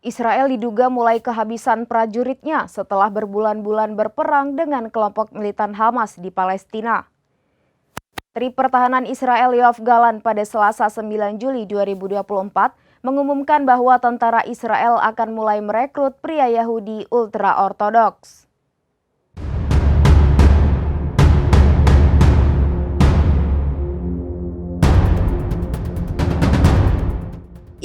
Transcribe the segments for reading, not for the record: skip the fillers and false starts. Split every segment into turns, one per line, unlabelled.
Israel diduga mulai kehabisan prajuritnya setelah berbulan-bulan berperang dengan kelompok militan Hamas di Palestina. Menteri Pertahanan Israel Yoav Gallant pada Selasa 9 Juli 2024 mengumumkan bahwa tentara Israel akan mulai merekrut pria Yahudi ultra-ortodoks.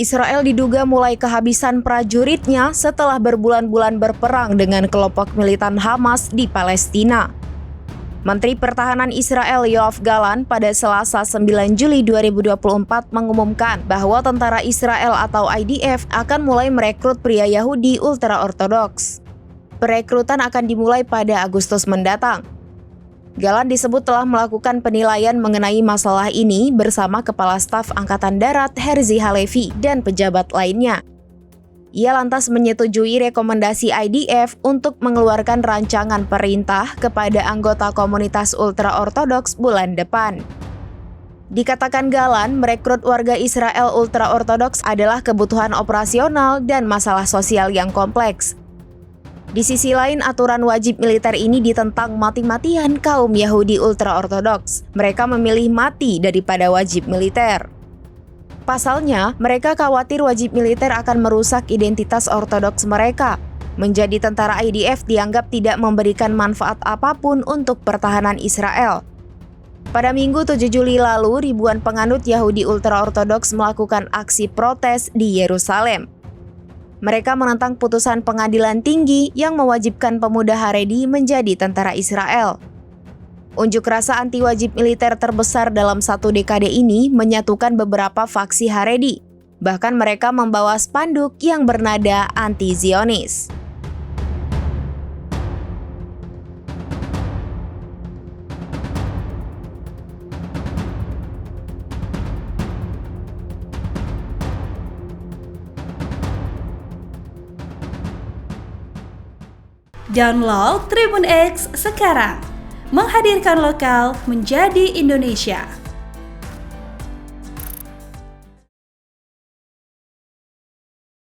Israel diduga mulai kehabisan prajuritnya setelah berbulan-bulan berperang dengan kelompok militan Hamas di Palestina. Menteri Pertahanan Israel Yoav Gallant pada Selasa 9 Juli 2024 mengumumkan bahwa tentara Israel atau IDF akan mulai merekrut pria Yahudi ultra-ortodoks. Perekrutan akan dimulai pada Agustus mendatang. Gallant disebut telah melakukan penilaian mengenai masalah ini bersama Kepala Staf Angkatan Darat Herzi Halevi dan pejabat lainnya. Ia lantas menyetujui rekomendasi IDF untuk mengeluarkan rancangan perintah kepada anggota komunitas ultra-ortodoks bulan depan. Dikatakan Gallant, merekrut warga Israel ultra-ortodoks adalah kebutuhan operasional dan masalah sosial yang kompleks. Di sisi lain, aturan wajib militer ini ditentang mati-matian kaum Yahudi ultra-ortodoks. Mereka memilih mati daripada wajib militer. Pasalnya, mereka khawatir wajib militer akan merusak identitas ortodoks mereka. Menjadi tentara IDF dianggap tidak memberikan manfaat apapun untuk pertahanan Israel. Pada Minggu 7 Juli lalu, ribuan penganut Yahudi ultra-ortodoks melakukan aksi protes di Yerusalem. Mereka menentang putusan pengadilan tinggi yang mewajibkan pemuda Haredi menjadi tentara Israel. Unjuk rasa anti-wajib militer terbesar dalam satu dekade ini menyatukan beberapa faksi Haredi. Bahkan mereka membawa spanduk yang bernada anti-Zionis.
Download Tribun X sekarang, menghadirkan lokal menjadi Indonesia.